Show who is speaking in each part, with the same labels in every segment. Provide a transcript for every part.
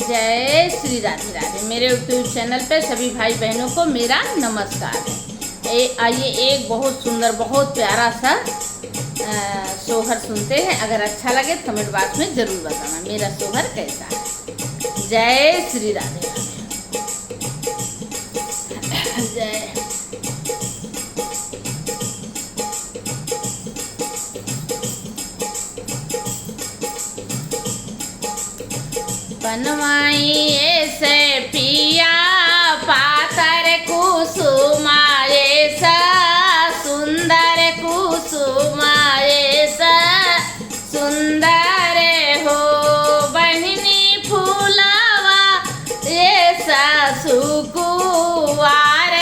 Speaker 1: जय श्री राधे राधे। मेरे YouTube channel पे सभी भाई बहनों को मेरा नमस्कार है। आइए एक बहुत सुंदर बहुत प्यारा सा सोहर सुनते हैं। अगर अच्छा लगे तो कमेंट बॉक्स में ज़रूर बताना मेरा सोहर कैसा है। जय श्री राधे राधे। जय बनवाई ऐसे पिया पातर कुसुमा ऐसा सुंदर कुसुमा ऐसा सुंदर हो बहिनी फूलावा ऐसा सुकुवार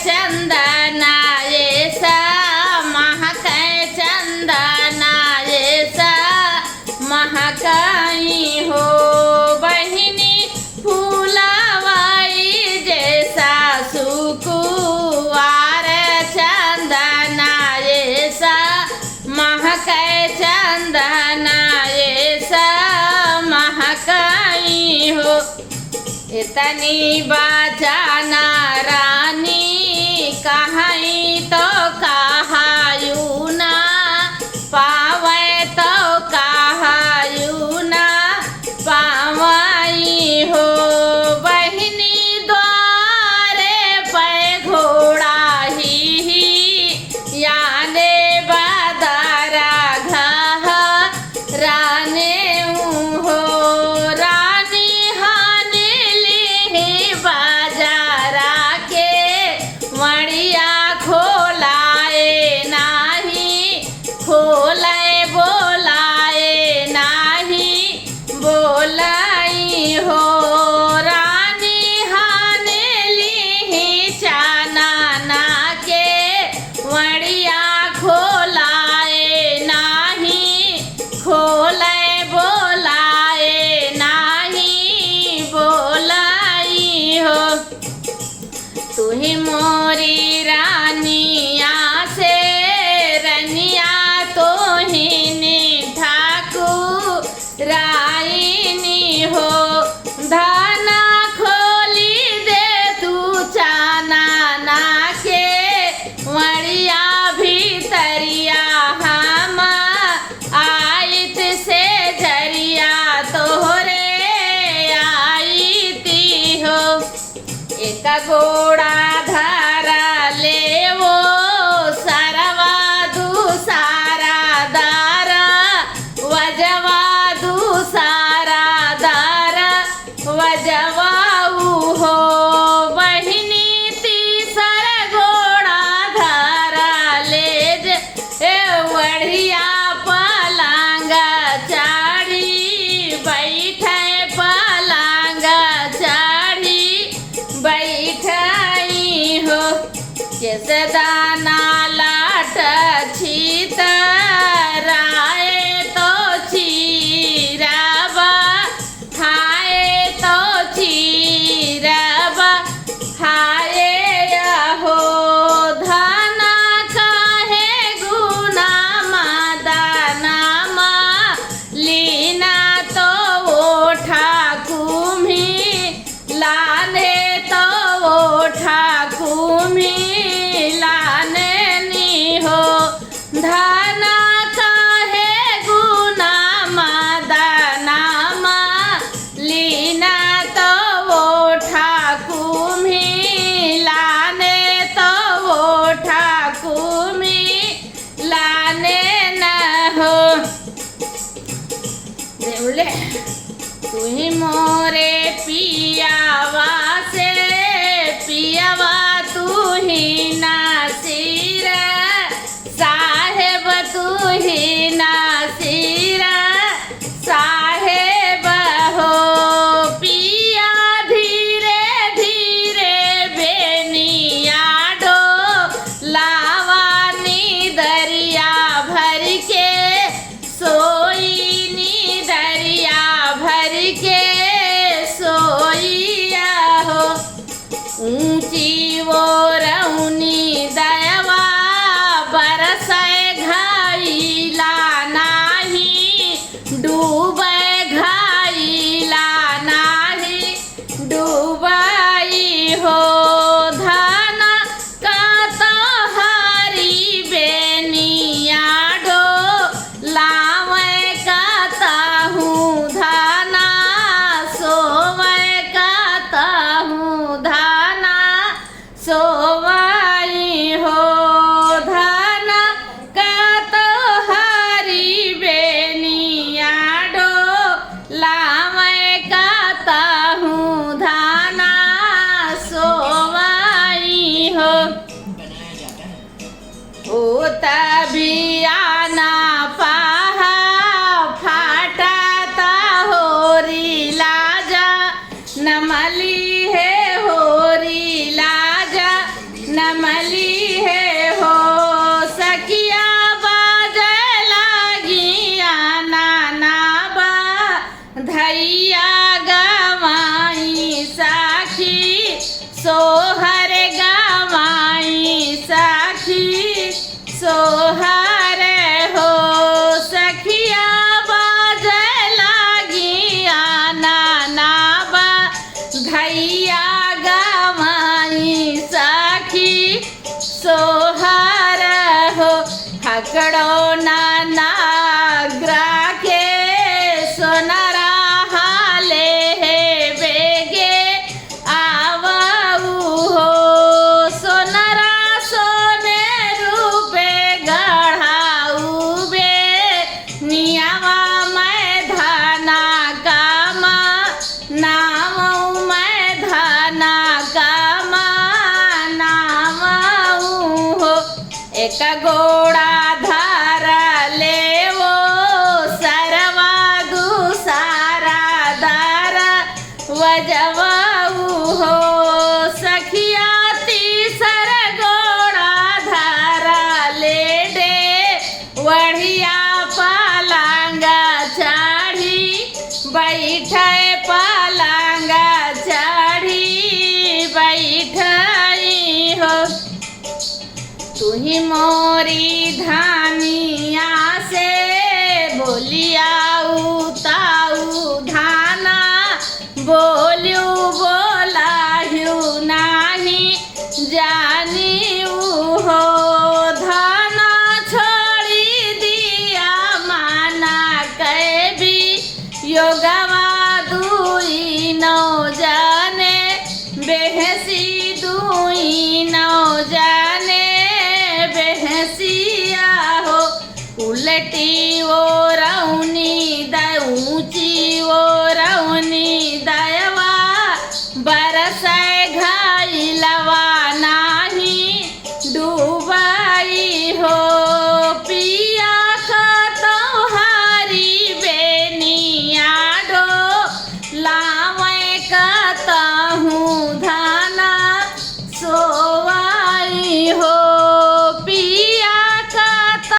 Speaker 1: चंदना ऐसा महक चंदना ऐसा महकाई हो सुकुवार चंदना ऐसा महक चंदना ऐसा महकाई हो। इतनी बचाना रानी कहीं तो कहायू ना पावे तो कहायू ना पावाई हो तुही मोरी रानिया से रनिया तो ही ठाकुर राइनी हो। धाना खोली दे तू चाना ना के वड़िया भीतरिया हम आयत से झरिया तोहरे आईती हो। एक घोड़ा धारा ले वो सरवा दूसारा दारा वजवा दूसा पकड़ो ना नागरा के सोनरा हाले है बेगे आवऊ हो सोनरा सोने रूपे गढ़ाऊ बे नियावा मैं धाना कामा नाम मैं धाना कामा नाम हो एक गोड़ा धारा ले वो सरवा दूसारा दारा वजवाऊ हो सखिया तीसर गोड़ा धारा ले दे बढ़िया पलंगा चढ़ी बैठे पलंगा चढ़ी बैठई हो तुही मोरी धानिया